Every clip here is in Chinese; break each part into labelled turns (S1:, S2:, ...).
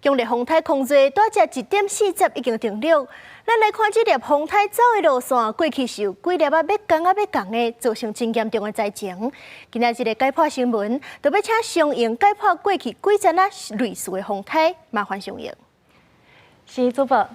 S1: 强烈风台控制大只1.40已经停了。咱来看这粒风台走的路线，过去是有几粒要降的，造成真严重的灾情。今仔日个解剖新闻，就要请上映解剖过去几阵类似的风台，麻烦上映。
S2: 是主播。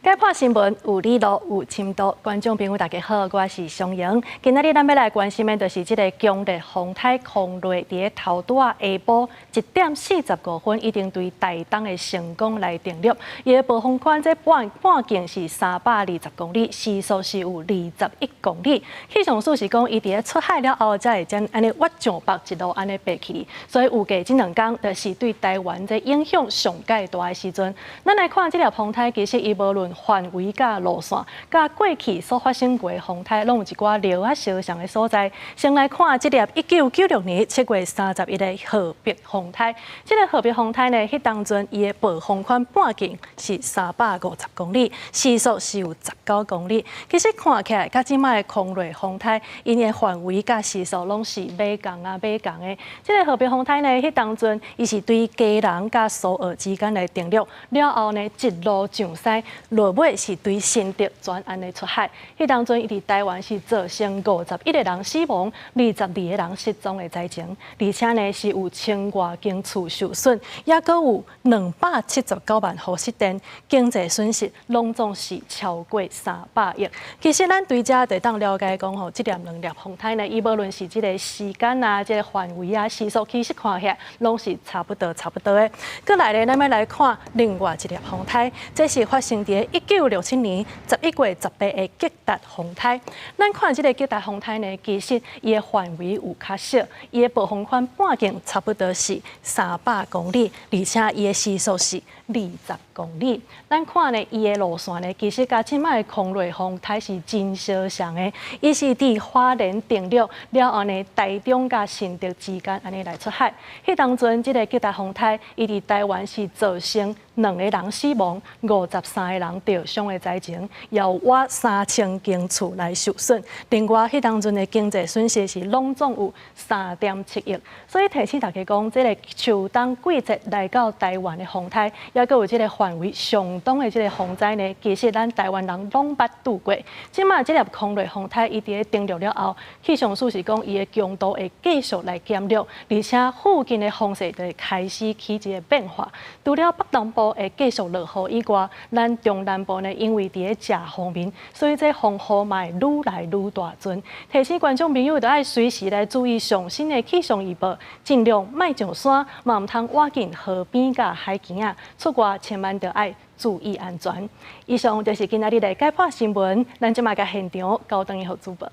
S2: 解剖新闻有理路有深度，观众朋友大家好，我是尚莹。今仔日咱要来关心的，就是这个强烈风台空落伫头拄下晡1:45分，已经对台东的成功来定律。伊的暴风圈这半径是320公里，时速是有21公里。气象署是讲，伊伫出海了后，才会将安尼越上北一路安尼爬起。所以预计这2天，就是对台湾这影响上界大的时阵。咱来看这条风台，其实伊无论范围甲路线，甲过去所发生过的风台，拢有一寡聊啊相像的所在。先来看这粒1996年7月31日河北风台。这个河北风台呢，迄当阵伊的暴风圈半径是350公里，时速是有19公里。其实看起来，甲即摆的空落风台，因的范围甲时速拢是马共的。这个河北风台呢，迄当阵伊是对基隆甲苏澳之间来定律，了后呢一路上西。落尾是对新竹转安尼出海，迄当阵伊伫台湾是造成51个人死亡、22个人失踪的灾情，而且呢是有1000多间厝受损，也阁有279万户失电，经济损失拢总是超过300亿。其实咱对遮就当了解讲吼，这2粒风台呢，伊无论是这个时间啊、这个范围啊、时速，其实看起来拢是差不多的。过来呢，咱要来看另外一粒风台，这是发生伫1967年11月18日的吉达风台。咱看这个吉达风台呢，其实伊的范围有较小，伊的暴风圈半径差不多是300公里，而且伊的时速是20公里。咱看呢，伊的路线呢，其实甲即摆的空落风台是真相像的。伊是伫花莲定律了后呢，台中甲新竹之间安尼来出海。迄当阵，这个吉达风台，伊伫台湾是造成2个人死亡、53个人受伤的灾情，也有3000间厝来受损。另外，迄当阵的经济损失是拢总有3.7亿。所以提醒大家讲，这个秋冬季节来到台湾的风台，也阁有这个范围相当的这个风灾呢，其实咱台湾人拢捌拄过。即马这粒空落风台，伊伫定律了后，气象署是讲伊的强度会继续来减弱，而且附近的风势就会开始起一个变化。除了北东部会继续落雨以外，咱中南部呢，因为伫咧正方面，所以这风雨嘛会愈来愈大阵。提醒观众朋友，就要随时来注意上新的气象预报，尽量莫上山，嘛唔通挖进河边甲海墘啊。出外千万要爱注意安全。以上就是今仔日的解剖新闻，咱即马甲现场交等于好主播。